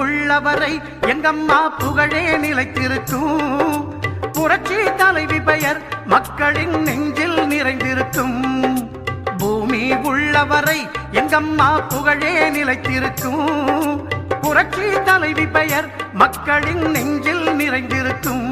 உள்ளவரை எங்கம்மா புகழே நிலைத்திருக்கும். புரட்சி தலைவி பெயர் மக்களின் நெஞ்சில் நிறைந்திருக்கும். பூமி உள்ளவரை எங்கம்மா புகழே நிலைத்திருக்கும். புரட்சி தலைவி பெயர் மக்களின் நெஞ்சில் நிறைந்திருக்கும்.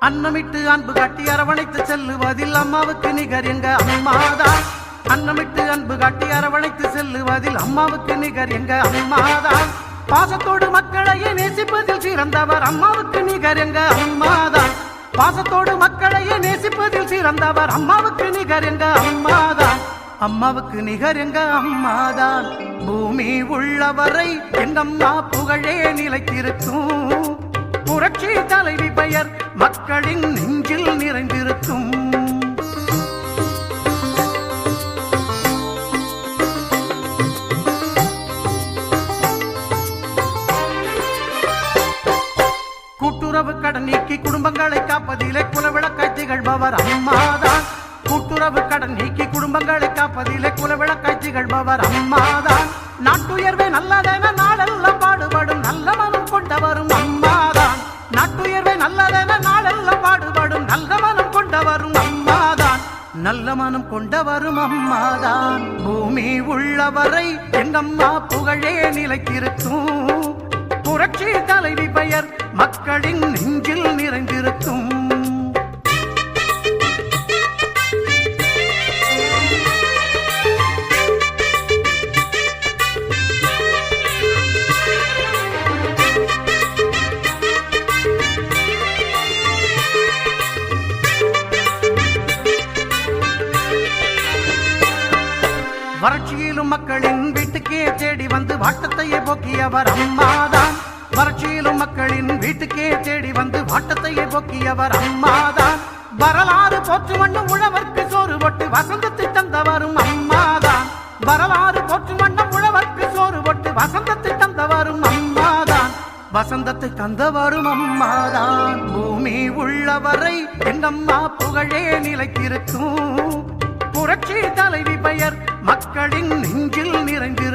அன்னமிட்டு அன்பு காட்டி அரவணைத்து செல்லுவதில் அம்மாவுக்கு நிகர் எங்க அம்மாதான். அன்னமிட்டு அன்பு காட்டி அரவணைத்து செல்லுவதில் அம்மாவுக்கு நிகர் எங்க அம்மாதான். பாசத்தோடு மக்களையே நேசிப்பதில் சிறந்தவர் அம்மாவுக்கு நிகர் எங்க அம்மாதான். பாசத்தோடு மக்களையே நேசிப்பதில் சிறந்தவர் அம்மாவுக்கு நிகர் எங்க அம்மாதான். அம்மாவுக்கு நிகர் எங்க அம்மாதான். பூமி உள்ளவரை எங்கம்மா புகழே நிலைத்திருக்கும். புரட்சி தலைவி பெயர் மக்களின் நெஞ்சில் நிறைந்திருக்கும். கூட்டுறவு கடன் நீக்கி குடும்பங்களை காப்பதிலே குலவிளக்காய் திகழ்பவர் அம்மாதான். கூட்டுறவு கடன் நீக்கி குடும்பங்களை காப்பதிலே குலவிளக்காய் திகழ்பவர் அம்மாதான். நாட்டுயர்வே நல்லதென நாளெல்லாம் பாடுபடும் நல்ல மனம் கொண்டவரும் அம்மாதான். நாட்டுயர்வே நல்லதென நாளெல்லாம் பாடுபடும் நல்ல மனம் கொண்டவரும் அம்மாதான். நல்ல மனம் கொண்டவரும் அம்மாதான். பூமி உள்ளவரை எங்கம்மா புகழே நிலைத்திருக்கும். புரட்சி தலைவி பெயர் மக்களின் நெஞ்சில் நிறைந்திருக்கும். வறட்சியிலும் மக்களின் வீட்டுக்கே தேடி வந்து வாட்டத்தையே போக்கியவர் அம்மாதான். வறட்சியிலும் மக்களின் வீட்டுக்கே தேடி வந்து வாட்டத்தையே போக்கியவர் அம்மாதான். வரலாறு போற்று வண்ணம் உழவர்க்கு சோறு போட்டு வசந்தத்தை தந்தவரும் அம்மாதான். வரலாறு போற்று வண்ணம் உழவர்க்கு சோறு போட்டு வசந்தத்தை தந்தவரும் அம்மாதான். வசந்தத்தை தந்தவரும் அம்மாதான். பூமி உள்ளவரை எங்கம்மா புகழே நிலைத்திருக்கும். புரட்சி தலைவி பெயர் மக்களின் நெஞ்சில் நிறைந்து